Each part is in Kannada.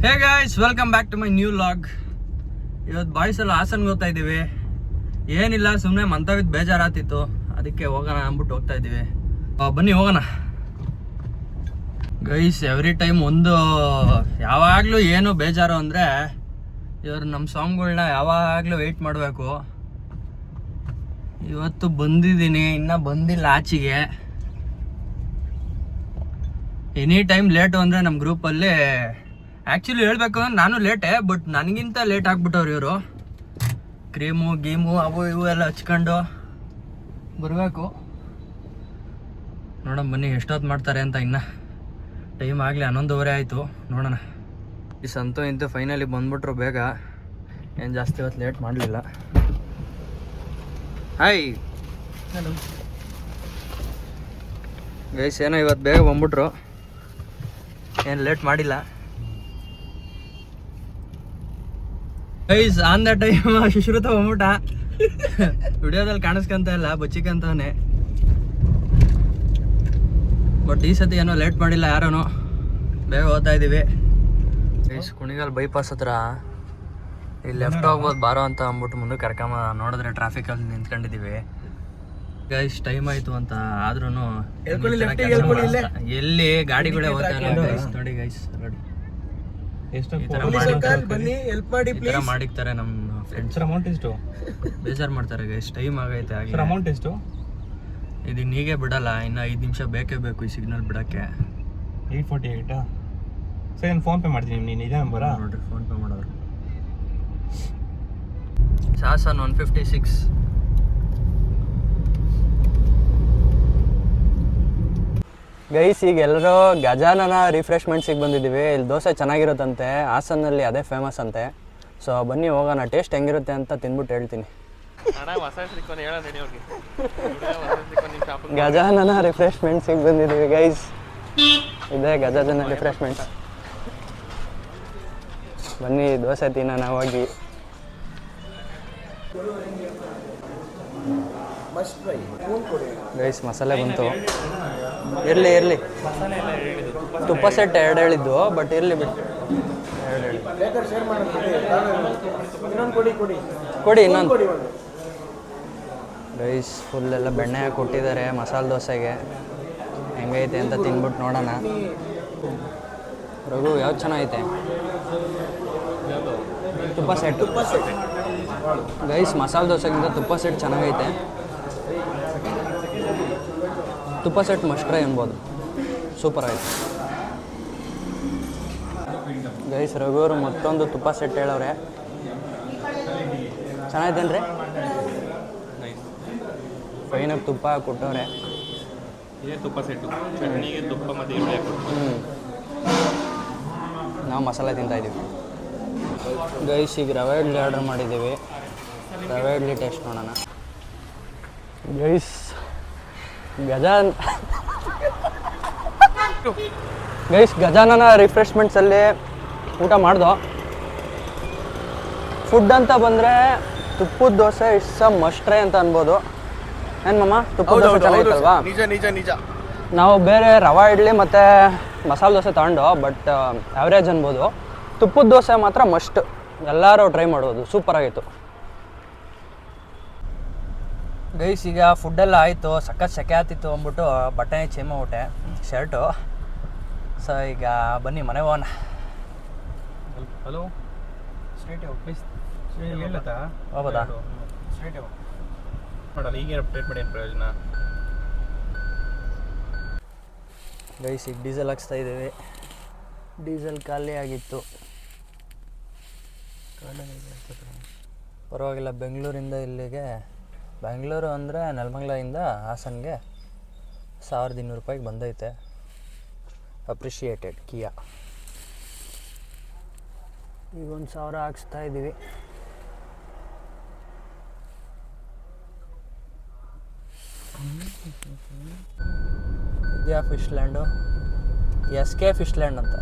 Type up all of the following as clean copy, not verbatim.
Hey guys, welcome back to my new vlog. ಇವತ್ತು ಬಾಯ್ಸ್ ಎಲ್ಲ ಹಾಸನ್ಗೆ ಹೋಗ್ತಾ ಇದ್ದೀವಿ. ಏನಿಲ್ಲ, ಸುಮ್ಮನೆ ಮಂತವಿದ್ದು ಬೇಜಾರಾತಿತ್ತು, ಅದಕ್ಕೆ ಹೋಗೋಣ ಅಂದ್ಬಿಟ್ಟು ಹೋಗ್ತಾ ಇದ್ದೀವಿ. ಬನ್ನಿ ಹೋಗೋಣ. ಗೈಸ್, ಎವ್ರಿ ಟೈಮ್ ಒಂದು ಯಾವಾಗಲೂ ಏನು ಬೇಜಾರು ಅಂದರೆ ಇವರು ನಮ್ಮ ಸಾಂಗ್ಗಳನ್ನ ಯಾವಾಗಲೂ ವೆಯ್ಟ್ ಮಾಡಬೇಕು. ಇವತ್ತು ಬಂದಿದ್ದೀನಿ, ಇನ್ನೂ ಬಂದಿಲ್ಲ ಆಚೆಗೆ. ಎನಿ ಟೈಮ್ ಲೇಟು ಅಂದರೆ ನಮ್ಮ ಗ್ರೂಪಲ್ಲಿ ಆ್ಯಕ್ಚುಲಿ ಹೇಳಬೇಕು ಅಂದ್ರೆ ನಾನು ಲೇಟೇ, ಬಟ್ ನನಗಿಂತ ಲೇಟ್ ಆಗ್ಬಿಟ್ಟವ್ರು ಇವರು. ಕ್ರೀಮು ಗೀಮು ಅವು ಇವು ಎಲ್ಲ ಹಚ್ಕೊಂಡು ಬರಬೇಕು. ನೋಡೋಣ ಬನ್ನಿ ಎಷ್ಟೊತ್ತು ಮಾಡ್ತಾರೆ ಅಂತ. ಇನ್ನು ಟೈಮ್ ಆಗಲಿ 11:15 ಆಯಿತು. ನೋಡೋಣ. ಈ ಸಂತು ಇಂತು ಫೈನಲಿ ಬಂದ್ಬಿಟ್ರು ಬೇಗ. ಏನು ಜಾಸ್ತಿ ಇವತ್ತು ಲೇಟ್ ಮಾಡಲಿಲ್ಲ. Hi, hello guys. ಏನೋ ಇವತ್ತು ಬೇಗ ಬಂದ್ಬಿಟ್ರು, ಏನು ಲೇಟ್ ಮಾಡಿಲ್ಲ. Guys, on the time Sushruta ಬಂದ್ಬಿಟ್ಟ. ವಿಡಿಯೋದಲ್ಲಿ ಕಾಣಿಸ್ಕೊಂತ ಇಲ್ಲ, ಬಚ್ಚಿಕಂತವನೆ. ಬಟ್ ಈ ಸತಿ ಏನೋ ಲೇಟ್ ಮಾಡಿಲ್ಲ, ಯಾರೂ ಬೇಗ ಹೋಗ್ತಾ ಇದ್ದೀವಿ. ಗೈಸ್, ಕುಣಿಗಲ್ ಬೈಪಾಸ್ ಹತ್ರ ಇಲ್ಲಿ ಲೆಫ್ಟ್ ಹೋಗ್ಬೋದು ಬಾರೋ ಅಂತ ಅಂದ್ಬಿಟ್ಟು ಮುಂದೆ ಕರ್ಕೊಂಬ. ನೋಡಿದ್ರೆ ಟ್ರಾಫಿಕಲ್ಲಿ ನಿಂತ್ಕೊಂಡಿದ್ದೀವಿ. ಗೈಸ್, ಟೈಮ್ ಆಯಿತು ಅಂತ ಆದ್ರೂ ಎಲ್ಲಿ ಗಾಡಿಗಳೇ ಹೋಗ್ತಾ ಇಲ್ಲ. ನೋಡಿ ಗೈಸ್, ನೋಡಿ ಮಾಡಿರ್ತಾರೆ ನಮ್ಮ ಫ್ರೆಂಡ್ಸ್. ಅಮೌಂಟ್ ಎಷ್ಟು ಬೇಜಾರು ಮಾಡ್ತಾರೆ ಗೈಸ್. ಟೈಮ್ ಆಗೈತೆ. ಅಮೌಂಟ್ ಎಷ್ಟು ಇದು ನೀಗೆ ಬಿಡಲ್ಲ, ಇನ್ನು 5 ನಿಮಿಷ ಬೇಕೇ ಬೇಕು ಈ ಸಿಗ್ನಲ್ ಬಿಡೋಕ್ಕೆ. 848 ಸರಿ, ನಾನು ಫೋನ್ ಪೇ ಮಾಡ್ತೀನಿ. ನೀನು ಇದೇ ನಂಬರ ನೋಡ್ರಿ, ಫೋನ್ ಪೇ ಮಾಡೋರು. ಸಾಸನ್ 156. ಗೈಸ್, ಈಗ ಎಲ್ಲರೂ ಗಜಾನನ ರಿಫ್ರೆಶ್ಮೆಂಟ್ಸಿಗೆ ಬಂದಿದ್ದೀವಿ. ಇಲ್ಲಿ ದೋಸೆ ಚೆನ್ನಾಗಿರುತ್ತಂತೆ, ಹಾಸನ್ನಲ್ಲಿ ಅದೇ ಫೇಮಸ್ ಅಂತೆ. ಸೊ ಬನ್ನಿ ಹೋಗೋಣ, ಟೇಸ್ಟ್ ಹೆಂಗಿರುತ್ತೆ ಅಂತ ತಿಂದ್ಬಿಟ್ಟು ಹೇಳ್ತೀನಿ. ಗಜಾನನ ರಿಫ್ರೆಶ್ಮೆಂಟ್ಸಿಗೆ ಬಂದಿದ್ದೀವಿ ಗೈಸ್. ಇದೇ ಗಜಾನನ ರಿಫ್ರೆಶ್ಮೆಂಟ್ಸ್. ಬನ್ನಿ ದೋಸೆ ತಿನ್ನೋಣ ಹೋಗಿ. ಗೈಸ್, ಮಸಾಲೆ ಬಂತು. ಇರಲಿ ತುಪ್ಪ ಸೆಟ್ 2 ಹೇಳಿದ್ದು, ಬಟ್ ಇರಲಿ ಬಿಟ್ಟು 2 ಕೊಡಿ ಇನ್ನೊಂದು. ಗೈಸ್, ಫುಲ್ ಎಲ್ಲ ಬೆಣ್ಣೆ ಹಾಕಿ ಕೊಟ್ಟಿದ್ದಾರೆ ಮಸಾಲೆ ದೋಸೆಗೆ. ಹೆಂಗೈತೆ ಅಂತ ತಿನ್ಬಿಟ್ಟು ನೋಡೋಣ. ರಘು, ಯಾವ್ದು ಚೆನ್ನಾಗೈತೆ? ತುಪ್ಪ ಸೆಟ್. ಗೈಸ್, ಮಸಾಲೆ ದೋಸೆಗಿಂತ ತುಪ್ಪ ಸೆಟ್ ಚೆನ್ನಾಗೈತೆ. ತುಪ್ಪ ಸೆಟ್ ಮಸ್ಟ್ ಟ್ರೈ ಅನ್ಬೋದು, ಸೂಪರ್ ಆಯಿತು. ಗೈಸ್, ರಘುವರು ಮತ್ತೊಂದು ತುಪ್ಪ ಸೆಟ್ ಹೇಳವ್ರೆ. ಚೆನ್ನಾಗೈತೇನ್ರಿ? ಫೈನಾಗಿ ತುಪ್ಪ ಕೊಟ್ಟವ್ರೆ. ತುಪ್ಪ ಸೆಟ್ಟು, ಚಟ್ನಿಗೆ ತುಪ್ಪ ಮತ್ತು ನಾವು ಮಸಾಲೆ ತಿಂತಾಯಿದ್ದೀವಿ. ಗೈಸ್, ಈಗ ರವೆ ಇಡ್ಲಿ ಆರ್ಡರ್ ಮಾಡಿದ್ದೀವಿ. ರವೆ ಇಡ್ಲಿ ಟೇಸ್ಟ್ ನೋಡೋಣ. ಗೈಸ್, ಗಜಾನನ ರಿಫ್ರೆಶ್ಮೆಂಟ್ಸಲ್ಲಿ ಊಟ ಮಾಡ್ದೋ. ಫುಡ್ ಅಂತ ಬಂದರೆ ತುಪ್ಪದ dosa it's a must try ಅಂತ ಅನ್ಬೋದು. ಏನು ಮಮ್ಮ, ತುಪ್ಪದ ದೋಸೆ ಚೆನ್ನಾಗಿತ್ತಲ್ವಾ? ನಿಜ. ನಾವು ಬೇರೆ ರವಾ ಇಡ್ಲಿ ಮತ್ತು ಮಸಾಲೆ ದೋಸೆ ತಗೊಂಡು, ಬಟ್ ಆವ್ರೇಜ್ ಅನ್ಬೋದು. ತುಪ್ಪದ ದೋಸೆ ಮಾತ್ರ ಮಸ್ಟ್, ಎಲ್ಲರೂ ಟ್ರೈ ಮಾಡ್ಬೋದು. ಸೂಪರಾಗಿತ್ತು. ಗೈಸ್, ಈಗ ಫುಡ್ಡೆಲ್ಲ ಆಯಿತು. ಸಖತ್ ಸೆಕೆ ಆಗ್ತಿತ್ತು ಅಂದ್ಬಿಟ್ಟು ಬಟ್ಟೆ ಚೇಂಜ್ ಮಾಡ್ಬಿಟ್ಟೆ, ಶರ್ಟು. ಸೊ ಈಗ ಬನ್ನಿ ಮನೆಗೆ ಹೋಗೋಣ. Hello, straight please. ಹೋಗೋದಾ? ಸ್ಟ್ರೈಟ್ ಮಾಡಲ್ಲ, ಈಗೇನು ಅಪ್ಡೇಟ್ ಮಾಡಿ ಏನು ಪ್ರಯೋಜನ? ಗೈಸ್, ಈಗ ಡೀಸೆಲ್ ಹಾಕ್ಸ್ತಾ ಇದ್ದೀವಿ. ಡೀಸೆಲ್ ಖಾಲಿ ಆಗಿತ್ತು. ಪರವಾಗಿಲ್ಲ. ಬೆಂಗಳೂರಿಂದ ಇಲ್ಲಿಗೆ, ಬೆಂಗಳೂರು ಅಂದರೆ ನೆಲಮಂಗಲದಿಂದ ಹಾಸನ್ಗೆ 1200 ರೂಪಾಯಿಗೆ ಬಂದೈತೆ. ಅಪ್ರಿಷಿಯೇಟೆಡ್ ಕಿಯಾ. ಈಗ 1000 ಹಾಕ್ಸ್ತಾ ಇದ್ದೀವಿ. ಇದ್ಯಾ fish land? SK fish land ಅಂತ.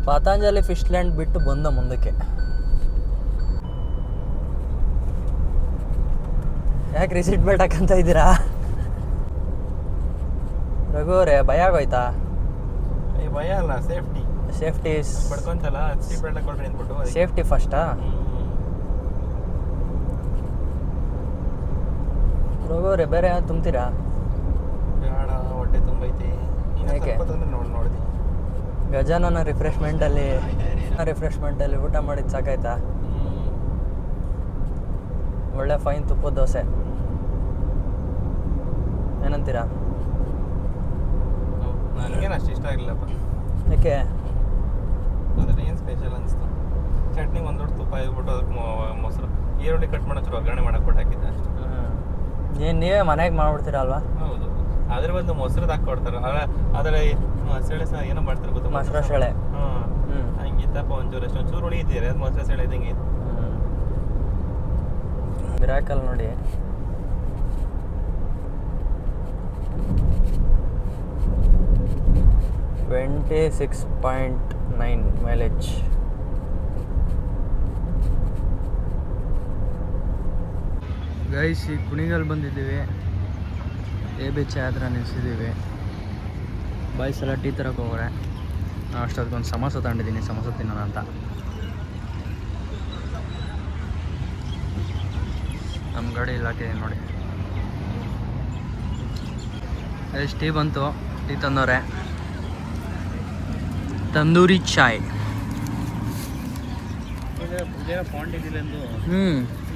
ಪತಂಜಲಿ ಫಿಶ್ ಲ್ಯಾಂಡ್ ಬಿಟ್ಟು ಬಂದ ಮುಂದಕ್ಕೆ. ಯಾಕೆ ರಿಸೀಟ್ ಬೆಲ್ಟ್ ಹಾಕಂತ ಇದ್ದೀರಾ? ರಘು ಅವರೇ, ಭಯ ಆಗೋಯ್ತಾ? ಭಯ ಅಲ್ಲ, ಸೇಫ್ಟಿ. ಸೇಫ್ಟಿ ಪಡ್ಕೊಂತಲ್ಲ ಸೀಟ್ ಬೆಲ್ಟ್ ಕೊಡ್ರಿ ಅಂದ್ಬಿಟ್ಟು ಸೇಫ್ಟಿ ಫಸ್ಟಾ ಹೋಗೋರೆ ಬೇರೆ ತುಂಬ್ತೀರಾ? ಬೇಡ, ಹೊಟ್ಟೆ ತುಂಬೈತಿ. ಯಾಕೆ? ನೋಡಿದೆ ಗಜಾನನ ರಿಫ್ರೆಶ್ಮೆಂಟಲ್ಲಿ ಊಟ ಮಾಡಿದ್ದು ಸಾಕಾಯ್ತಾ? ಒಳ್ಳೆ ಫೈನ್ ತುಪ್ಪದ ದೋಸೆ ಏನಂತೀರಾ? ನನಗೇನು ಅಷ್ಟು ಇಷ್ಟ ಆಗಿಲ್ಲಪ್ಪ. ಯಾಕೆ? ಅದ್ರಲ್ಲಿ ಏನು ಸ್ಪೆಷಲ್ ಅನಿಸ್ತು? ಚಟ್ನಿ ಒಂದು ದೊಡ್ಡ ತುಪ್ಪ ಇದ್ಬಿಟ್ಟು ಅದಕ್ಕೆ ಮೊಸರು ಈರುಳ್ಳಿ ಕಟ್ ಮಾಡೋದು ಒಗ್ಗರಣೆ ಮಾಡಕ್ಕೆ ಕೊಟ್ಟು ಹಾಕಿದ್ದೆ ಅಷ್ಟು. ಏನು ನೀವೇ ಮನೆಗೆ ಮಾಡ್ಬಿಡ್ತೀರಾ ಅಲ್ವಾ? ಹೌದು, ಅದ್ರ ಒಂದು ಮೊಸರು ಹಾಕೊಡ್ತಾರೆ. ಅದರ ಸೆಳೆ ಸಹ ಏನೋ ಮಾಡ್ತಾರೆ ಗೊತ್ತಾ? ಮೊಸರು ಸೆಳೆ. ಹಂಗಿತ್ತಪ್ಪ, ಒಂಚೂರು ಉಳಿಯಿದ್ದೀರಿ ಅದು ಮೊಸರು ಸೆಳೆ ಇದ್ದಂಗೆ ಇತ್ತು. ಮಿರಾಕಲ್ ನೋಡಿ. $26.9 ಮೈಲೇಜ್. ಗೈಸ್ ಈ ಕುಣಿಗಲ್ ಬಂದಿದ್ದೀವಿ. AB ಚಾಯ್ ಹತ್ರ ನಿಲ್ಸಿದ್ದೀವಿ. ಬಾಯ್ಸ್ ಎಲ್ಲ ಟೀ ತರಕ್ಕೆ ಹೋಗ್ರೆ. ನಾನು ಅಷ್ಟೊಂದು ಸಮೋಸ ತಗೊಂಡಿದ್ದೀನಿ, ಸಮೋಸ ತಿನ್ನೋಣ ಅಂತ. ನಮ್ಮ ಗಾಡಿ ಇಲಾಖೆ ನೋಡಿ. ಗೈಸ್ ಟೀ ಬಂತು, ಟೀ ತಂದವ್ರೆ. ತಂದೂರಿ ಚಾಯ್.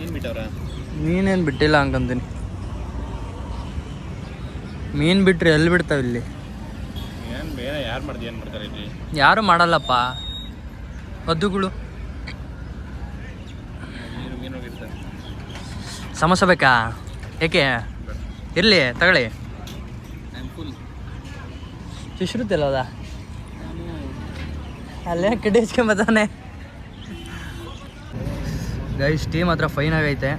ಏನು ಬಿಟ್ಟವ್ರ? ಮೀನೇನು ಬಿಟ್ಟಿಲ್ಲ ಅನ್ಕೊಂತೀನಿ. ಮೀನು ಬಿಟ್ರೆ ಎಲ್ಲಿ ಬಿಡ್ತಾವೆ ಇಲ್ಲಿ? ಏನು ಬೇರೆ ಯಾರು ಮಾಡ್ದು ಏನು ಮಾಡ್ತಾರೆ ಇಲ್ಲಿ? ಯಾರು ಮಾಡಲ್ಲಪ್ಪ, ಹದ್ದುಗಳು. ಮೀನು ಹೋಗಿರ್ತಾರೆ. ಸಮೋಸ ಬೇಕಾ? ಏಕೆ? ಇರಲಿ ತಗೊಳ್ಳಿ. ಸುಶ್ರುತಿಲ್ಲದ ಅಲ್ಲೇ ಕಿಡಿಸ್ಕೊಂಬತ್ತಾನೆ. ಗೈಸ್ ಟೀ ಮಾತ್ರ ಫೈನ್ ಆಗೈತೆ.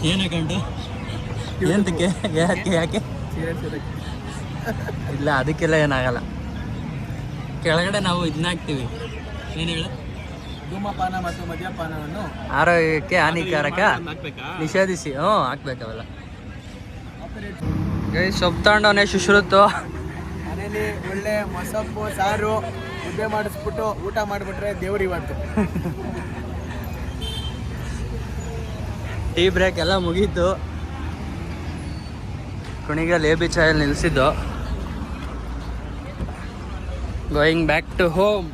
ಏನು ಅಕೌಂಟು? ಏನಕ್ಕೆ? ಯಾಕೆ ಇಲ್ಲ, ಅದಕ್ಕೆಲ್ಲ ಏನಾಗಲ್ಲ. ಕೆಳಗಡೆ ನಾವು ಇದನ್ನ ಹಾಕ್ತೀವಿ. ಏನು ಹೇಳ? ಧೂಮಪಾನ ಮತ್ತು ಮದ್ಯಪಾನವನ್ನು ಆರೋಗ್ಯಕ್ಕೆ ಹಾನಿಕಾರಕ, ನಿಷೇಧಿಸಿ. ಹಾಕ್ಬೇಕಾವಲ್ಲ. ಗೈಸ್ ಸೊಪ್ಪು ತಗೊಂಡವನೇ ಶುಶ್ರುತ್ತು. ಮನೇಲಿ ಒಳ್ಳೆ ಮೊಸಪ್ಪು ಸಾರು ಮುದ್ದೆ ಮಾಡಿಸ್ಬಿಟ್ಟು ಊಟ ಮಾಡಿಬಿಟ್ರೆ ದೇವ್ರು ಇವತ್ತು. ಟೀ ಬ್ರೇಕ್ ಎಲ್ಲ ಮುಗೀತು. ಕುಣಿಗಲ್ AB ಚಾಯಲ್ಲಿ ನಿಲ್ಲಿಸಿದ್ದು. Going back to home.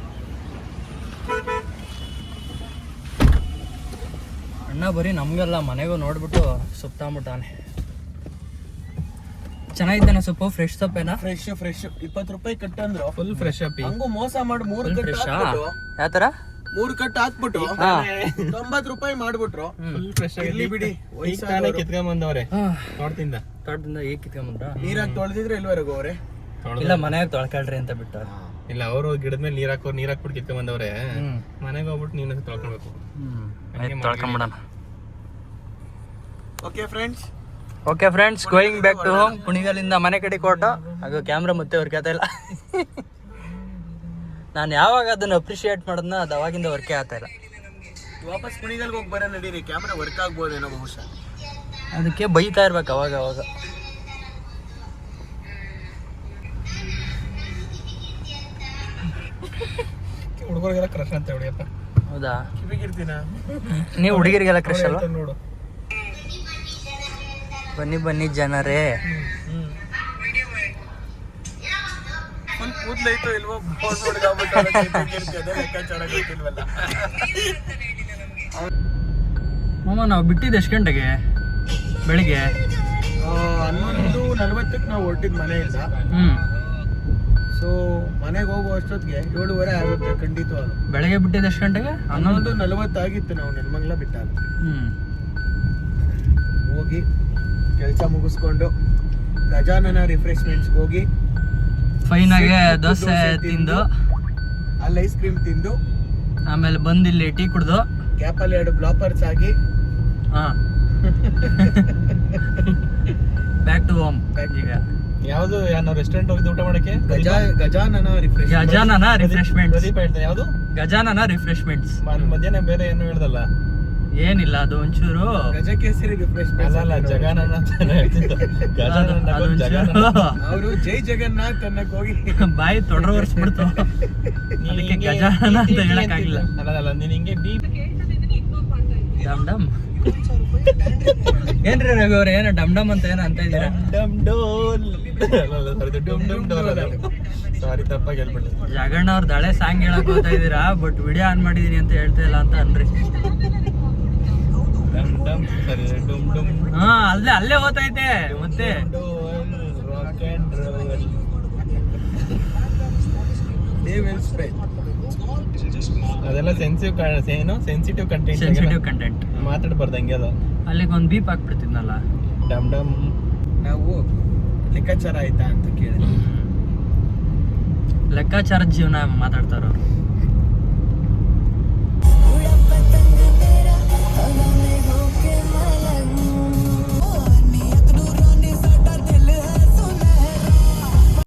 ಅಣ್ಣ ಬರೀ ನಮಗೆಲ್ಲ ಮನೆಗೂ ನೋಡ್ಬಿಟ್ಟು ಸೊಪ್ಪು ತಗೊಂಬಿಟ್ಟಾನೆ. ಚೆನ್ನಾಗಿದ್ದಾನೆ ಸೊಪ್ಪು? ಫ್ರೆಶ್ ಸೊಪ್ಪೇನಾ? ಫ್ರೆಶ್ 20 ರೂಪಾಯಿ ಕಟ್ಟಂದ್ರು ಫುಲ್ ಫ್ರೆಶ್ ಅಪ್ಪಿ. ಹಂಗೂ ಮೋಸ ಮಾಡಿ 3 ಕಟ್ ಫ್ರೆಶ್ ಹಾಕ್ಬಿಟ್ಟು ಯಾವ ಥರ? 3 ಕಟ್ ಹಾಕ್ಬಿಟ್ಟು 90 ರೂಪಾಯಿ ಮಾಡ್ಬಿಟ್ರು. ಫುಲ್ ಫ್ರೆಶ್ ಇರ್ಲಿ ಬಿಡಿ, ತಾನೇ ಕಿತ್ಕೊಂಬಂದವ್ರೆ ತೋಟದಿಂದ. ತೋಟದಿಂದ ಈಗ ಕಿತ್ಕೊಂಬಂದ್ರ? ನೀರಾಗಿ ತೊಳೆದಿದ್ರೆ ಇಲ್ವರೆಗೂ ಅವ್ರೆ ಇಲ್ಲ, ಮನೆಯಾಗ ತೊಳ್ಕೊಳ್ರಿ ಅಂತ ಬಿಟ್ಟು. ಇಲ್ಲ, ಅವರು ಗಿಡದ ಮೇಲೆ ನೀರ್ ಹಾಕ್ಬಿಟ್ಟು ಕಿತ್ಕೊಂಬಂದವ್ರೆ. ಮನೆಗೆ ಹೋಗ್ಬಿಟ್ಟು ನೀನು ತೊಳ್ಕೊಳ್ಬೇಕು. ತೊಳ್ಕೊಂಬಿಡೋಣ. Okay friends, going back to home. ಕುಣಿಗಲಿಂದ ಮನೆ ಕಡೆ ಕೊಟ್ಟು ಹಾಗೂ ಕ್ಯಾಮ್ರಾ ಮತ್ತೆ ವರ್ಕ್ ಇಲ್ಲ. ನಾನು ಯಾವಾಗ ಅದನ್ನು ಅಪ್ರಿಷಿಯೇಟ್ ಮಾಡೋದನ್ನ ಅದು ಅವಾಗಿಂದ ವರ್ಕೇ ಆಗ್ತಾ ಇಲ್ಲ. ವಾಪಸ್ ಕುಣಿಗಲ್ಗೆ ಹೋಗಿ ಬರೋ ನಡೀರಿ, ಕ್ಯಾಮ್ರಾ ವರ್ಕ್ ಆಗ್ಬೋದೇನೋ ಬಹುಶಃ. ಅದಕ್ಕೆ ಬೈತಾ ಇರ್ಬೇಕು ಅವಾಗ. ಹುಡುಗರಿಗೆಲ್ಲ ಕ್ರಶ್ ಅಂತ ಹೇಳಿಯಪ್ಪ. ಹೌದಾ? ಕಿವಿಗಿರ್ತೀನ ನೀವು ಹುಡುಗಿರಿಗೆಲ್ಲ ಕ್ರಶ್ ಅಲ್ವಾ? ನೋಡು, ಬನ್ನಿ ಜನರೇ. ಫುಲ್ ಕೂದ್ಲೈತೋ ಇಲ್ವೋ ಫೋನ್ ನೋಡ್ಕೊಂಡ್ಬಿಟ್ಟು ಲೆಕ್ಕಾಚಾರ ಗೊತ್ತಿಲ್ವಲ್ಲ. ಮಾಮ ನಾವು ಬಿಟ್ಟಿದ್ದು ಎಷ್ಟು ಗಂಟೆಗೆ? ಬೆಳಿಗ್ಗೆ 11:40 ನಾವು ಹೊರಟಿದ್ ಮನೆಯಿಂದ. ಸೊ ಮನೆಗೆ ಹೋಗೋ ಅಷ್ಟೊತ್ತಿಗೆ 7:30 ಆಗುತ್ತೆ ಖಂಡಿತವಾಗ್ಲು. ಬೆಳಗ್ಗೆ ಬಿಟ್ಟಿದ್ದು ಎಷ್ಟು ಗಂಟೆಗೆ? 11:40 ಆಗಿತ್ತು ನಾವು ನೆಲಮಂಗಲ ಬಿಟ್ಟಾಗ. ಹೋಗಿ ಕೆಲಸ ಮುಗಿಸ್ಕೊಂಡು ಗಜಾನನ ರಿಫ್ರೆಶ್ಮೆಂಟ್ಸ್ಗೆ ಹೋಗಿ ಫೈನಾಗೆ ದೋಸೆ ತಿಂದು ಅಲ್ಲಿ ಐಸ್ ಕ್ರೀಮ್ ತಿಂದು ಆಮೇಲೆ ಬಂದು ಇಲ್ಲಿ ಟೀ ಕುಡ್ದು ಗ್ಯಾಪಲ್ಲಿ 2 ಬ್ಲಾಪರ್ಸ್ ಆಗಿ ಬ್ಯಾಕ್ ಟು ಹೋಮ್. ಈಗ ಯಾವ್ದು ನಾವು ರೆಸ್ಟೋರೆಂಟ್ ಹೋಗಿದ್ದು ಊಟ ಮಾಡಕ್ಕೆ? ಗಜಾನನ ರಿಫ್ರೆಶ್ಮೆಂಟ್. ಪ್ರದೀಪ ಹೇಳ್ತಾನೆ ಯಾವ್ದು? ಗಜಾನನ ರಿಫ್ರೆಶ್ಮೆಂಟ್ಸ್ ಮಧ್ಯಾಹ್ನ ಬೇರೆ ಏನು ಹೇಳ್ದಲ್ಲ. ಏನಿಲ್ಲ, ಅದು ಒಂಚೂರು ಗಜಕೇಸರಿ ರಿಫ್ರೆಶ್ಮೆಂಟ್ ಅಲ್ಲ ಗಜಾನನ ಅಂತಾನೆ ಹೇಳ್ತಿದ್ದ. ಗಜಾನನ ಅದು ಜಗನ್ನಾಥ. ಒಂಚೂರು ಅವರು ಜೈ ಜಗನ್ನಾಥ್ ಅನ್ನಕ್ ಹೋಗಿ ಬಾಯಿ ತೊಡ್ರ ಒರ್ಸ್ಬಿಡ್ತು. ನೀನ್ ಅದಕ್ಕೆ ಹಿಂಗೆ ಗಜಾನನ ಅಂತ DP ಹೇಳಕ್ಕಾಗಿಲ್ಲ. ಅಲ್ಲ ನೀನ್ ಹಿಂಗೆ ಡಮ್ ಡಮ್ ಏನ್ರಿ ರವಿ ಅವ್ರ ಏನೋ ಡಮ್ ಡಮ್ ಅಂತ ಏನೋ ಅಂತ ಇದ್ದೀರಾ? ಡಮ್ ಡೋಲ್ ಡಮ್ ಡಮ್ ಡೋಲ್ ಸಾರಿ ತಪ್ಪಾಗಿ ಹೇಳ್ಬಿಟ್ಟೆ. ಜಗಣ್ಣ ಅವ್ರ ಹಳೆ ಸಾಂಗ್ ಹೇಳಕ್ ಹೋಗ್ತಾ ಇದೀರಾ, ಬಟ್ ವಿಡಿಯೋ ಆನ್ ಮಾಡಿದೀನಿ ಅಂತ ಹೇಳ್ತಾ ಇಲ್ಲ ಅಂತ ಅನ್ರಿ. ಡಮ್ ಡಮ್ ಸರಿ ಡುಮ್ ಡುಮ್ ಹಾ ಅಲ್ಲೇ ಹೋಗ್ತೈತೆ ಮತ್ತೆ. Rock and roll. they will spread. ಅದೆಲ್ಲ ಸೆನ್ಸಿಟಿವ್ ಕಂಟೆಂಟ್. ಸೆನ್ಸಿಟಿವ್ ಕಂಟೆಂಟ್ ಮಾತಾಡಬಾರ್ದು ಹಂಗೆ ಅದು. ಅಲ್ಲಿಗೆ ಒಂದು ಬೀಪ್ ಹಾಕ್ಬಿಡ್ತಿದ್ನಲ್ಲ. ಡಮ್ ಡಮ್ ನಾವು ಲೆಕ್ಕಾಚಾರ ಆಯ್ತಾ ಅಂತ ಕೇಳಿದ್ವಿ. ಲೆಕ್ಕಾಚಾರದ ಜೀವನ ಮಾತಾಡ್ತಾರ ಅವ್ರು.